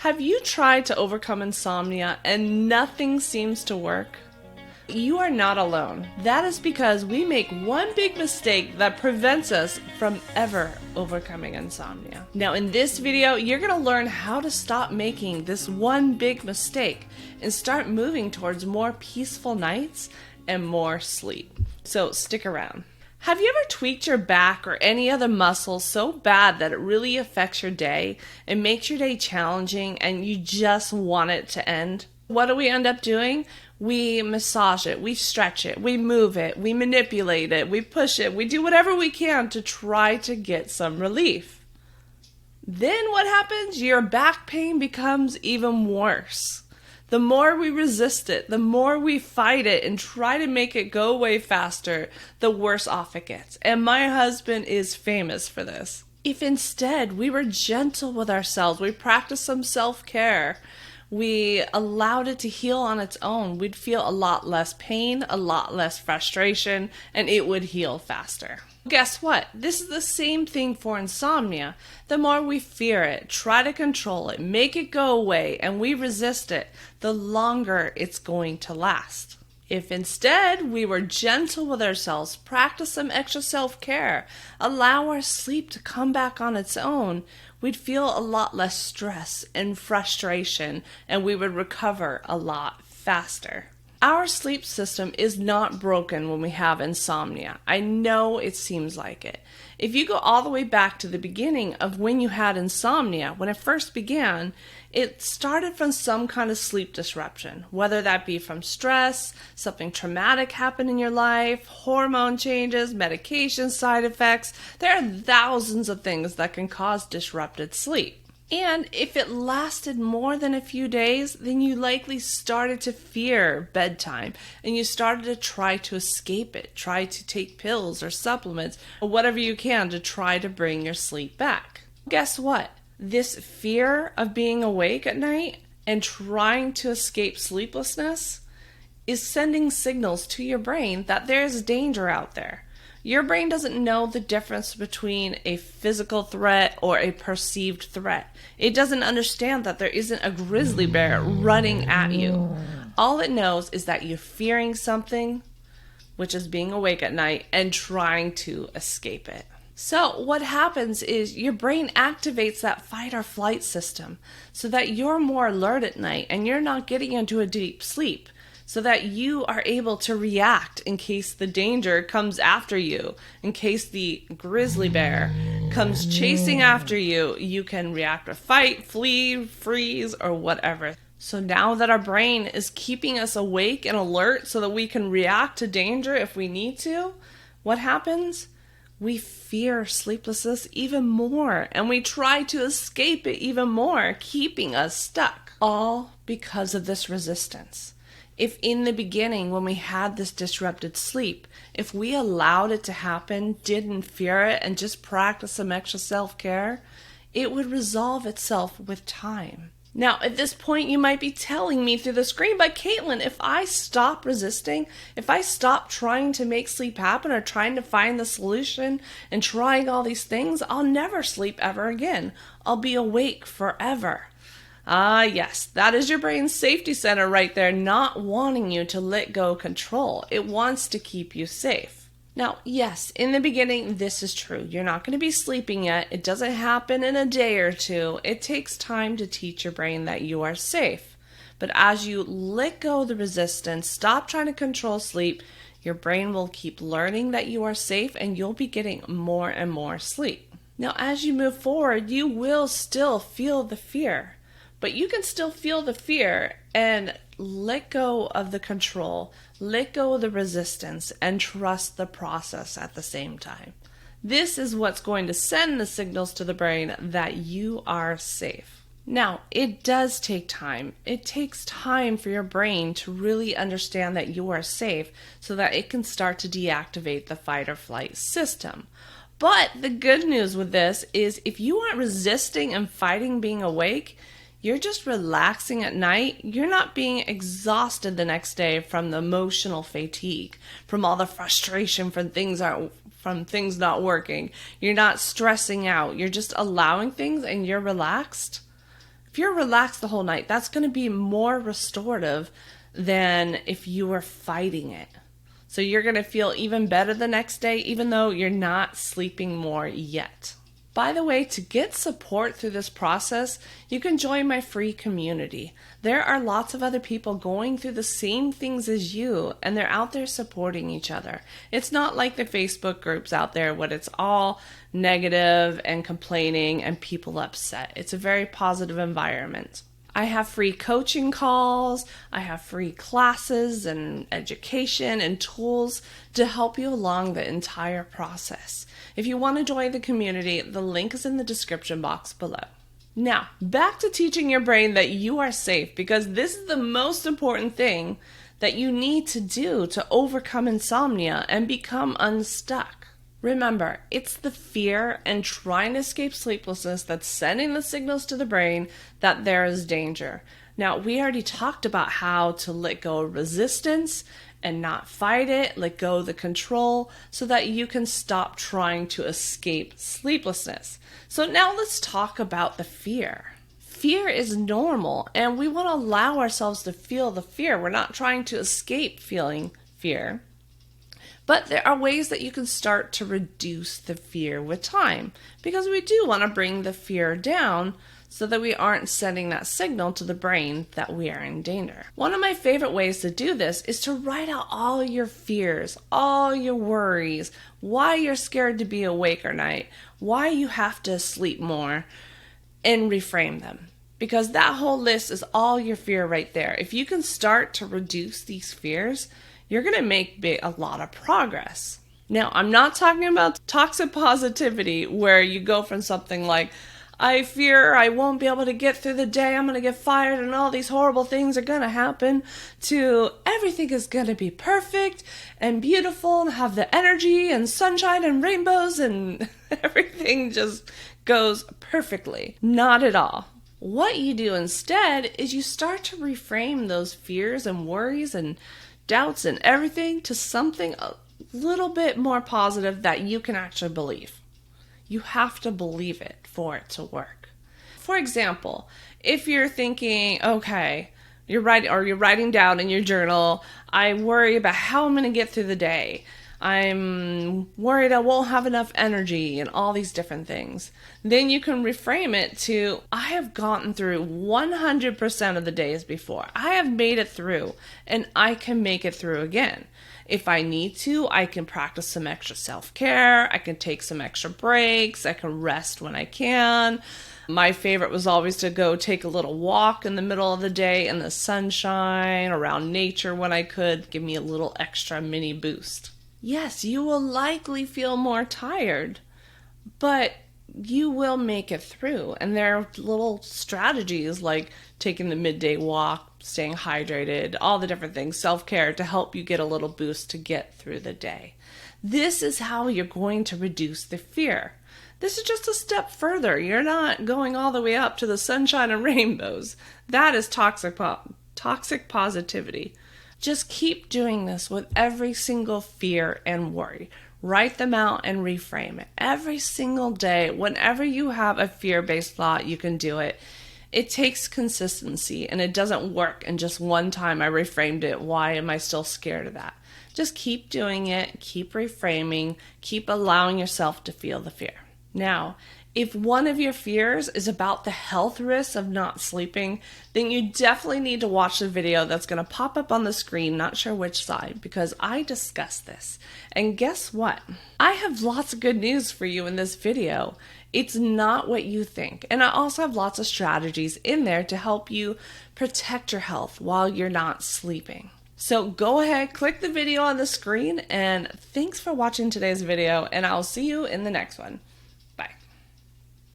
Have you tried to overcome insomnia and nothing seems to work? You are not alone. That is because we make one big mistake that prevents us from ever overcoming insomnia. Now in this video, you're going to learn how to stop making this one big mistake and start moving towards more peaceful nights and more sleep. So stick around. Have you ever tweaked your back or any other muscle so bad that it really affects your day and makes your day challenging and you just want it to end? What do we end up doing? We massage it, we stretch it, we move it, we manipulate it, we push it, we do whatever we can to try to get some relief. Then what happens? Your back pain becomes even worse. The more we resist it, the more we fight it and try to make it go away faster, the worse off it gets. And my husband is famous for this. If instead we were gentle with ourselves, we practiced some self-care, we allowed it to heal on its own, we'd feel a lot less pain, a lot less frustration, and it would heal faster. Guess what? This is the same thing for insomnia. The more we fear it, try to control it, make it go away, and we resist it, the longer it's going to last. If instead we were gentle with ourselves, practice some extra self-care, allow our sleep to come back on its own, we'd feel a lot less stress and frustration, and we would recover a lot faster. Our sleep system is not broken when we have insomnia. I know it seems like it. If you go all the way back to the beginning of when you had insomnia, when it first began, it started from some kind of sleep disruption, whether that be from stress, something traumatic happened in your life, hormone changes, medication side effects. There are thousands of things that can cause disrupted sleep. And if it lasted more than a few days, then you likely started to fear bedtime and you started to try to escape it, try to take pills or supplements or whatever you can to try to bring your sleep back. Guess what? This fear of being awake at night and trying to escape sleeplessness is sending signals to your brain that there's danger out there. Your brain doesn't know the difference between a physical threat or a perceived threat. It doesn't understand that there isn't a grizzly bear running at you. All it knows is that you're fearing something, which is being awake at night, and trying to escape it. So what happens is your brain activates that fight or flight system so that you're more alert at night and you're not getting into a deep sleep, so that you are able to react in case the danger comes after you. In case the grizzly bear comes chasing after you, you can react with fight, flee, freeze, or whatever. So now that our brain is keeping us awake and alert so that we can react to danger if we need to, what happens? We fear sleeplessness even more, and we try to escape it even more, keeping us stuck. All because of this resistance. If in the beginning, when we had this disrupted sleep, if we allowed it to happen, didn't fear it, and just practiced some extra self-care, it would resolve itself with time. Now, at this point, you might be telling me through the screen, but Caitlin, if I stop resisting, if I stop trying to make sleep happen or trying to find the solution and trying all these things, I'll never sleep ever again. I'll be awake forever. Ah, yes, that is your brain's safety center right there, not wanting you to let go control. It wants to keep you safe. Now, yes, in the beginning, this is true. You're not going to be sleeping yet. It doesn't happen in a day or two. It takes time to teach your brain that you are safe. But as you let go of the resistance, stop trying to control sleep, your brain will keep learning that you are safe and you'll be getting more and more sleep. Now, as you move forward, you will still feel the fear. But you can still feel the fear and let go of the control, let go of the resistance, and trust the process at the same time. This is what's going to send the signals to the brain that you are safe. Now, it does take time. It takes time for your brain to really understand that you are safe so that it can start to deactivate the fight or flight system. But the good news with this is if you aren't resisting and fighting being awake, you're just relaxing at night. You're not being exhausted the next day from the emotional fatigue, from all the frustration from things not working. You're not stressing out. You're just allowing things and you're relaxed. If you're relaxed the whole night, that's going to be more restorative than if you were fighting it. So you're going to feel even better the next day, even though you're not sleeping more yet. By the way, to get support through this process, you can join my free community. There are lots of other people going through the same things as you, and they're out there supporting each other. It's not like the Facebook groups out there where it's all negative and complaining and people upset. It's a very positive environment. I have free coaching calls, I have free classes and education and tools to help you along the entire process. If you want to join the community, the link is in the description box below. Now, back to teaching your brain that you are safe, because this is the most important thing that you need to do to overcome insomnia and become unstuck. Remember, it's the fear and trying to escape sleeplessness that's sending the signals to the brain that there is danger. Now, we already talked about how to let go of resistance and not fight it, let go of the control, so that you can stop trying to escape sleeplessness. So now let's talk about the fear. Fear is normal, and we want to allow ourselves to feel the fear. We're not trying to escape feeling fear. But there are ways that you can start to reduce the fear with time, because we do want to bring the fear down so that we aren't sending that signal to the brain that we are in danger. One of my favorite ways to do this is to write out all your fears, all your worries, why you're scared to be awake at night, why you have to sleep more, and reframe them. Because that whole list is all your fear right there. If you can start to reduce these fears, you're going to make a lot of progress. Now, I'm not talking about toxic positivity where you go from something like, I fear I won't be able to get through the day, I'm going to get fired and all these horrible things are going to happen, to everything is going to be perfect and beautiful and have the energy and sunshine and rainbows and everything just goes perfectly. Not at all. What you do instead is you start to reframe those fears and worries and doubts and everything to something a little bit more positive that you can actually believe. You have to believe it for it to work. For example, if you're thinking, okay, you're writing down in your journal, I worry about how I'm going to get through the day. I'm worried I won't have enough energy and all these different things. Then you can reframe it to, I have gotten through 100% of the days before. I have made it through and I can make it through again. If I need to, I can practice some extra self-care. I can take some extra breaks. I can rest when I can. My favorite was always to go take a little walk in the middle of the day in the sunshine, around nature when I could, give me a little extra mini boost. Yes, you will likely feel more tired, but you will make it through. And there are little strategies like taking the midday walk, staying hydrated, all the different things, self-care to help you get a little boost to get through the day. This is how you're going to reduce the fear. This is just a step further. You're not going all the way up to the sunshine and rainbows. That is toxic positivity. Just keep doing this with every single fear and worry. Write them out and reframe it. Every single day, whenever you have a fear-based thought, you can do it. It takes consistency, and it doesn't work. And just one time I reframed it. Why am I still scared of that? Just keep doing it. Keep reframing. Keep allowing yourself to feel the fear. Now, if one of your fears is about the health risks of not sleeping, then you definitely need to watch the video that's going to pop up on the screen, not sure which side, because I discuss this. And guess what? I have lots of good news for you in this video. It's not what you think. And I also have lots of strategies in there to help you protect your health while you're not sleeping. So go ahead, click the video on the screen, and thanks for watching today's video, and I'll see you in the next one.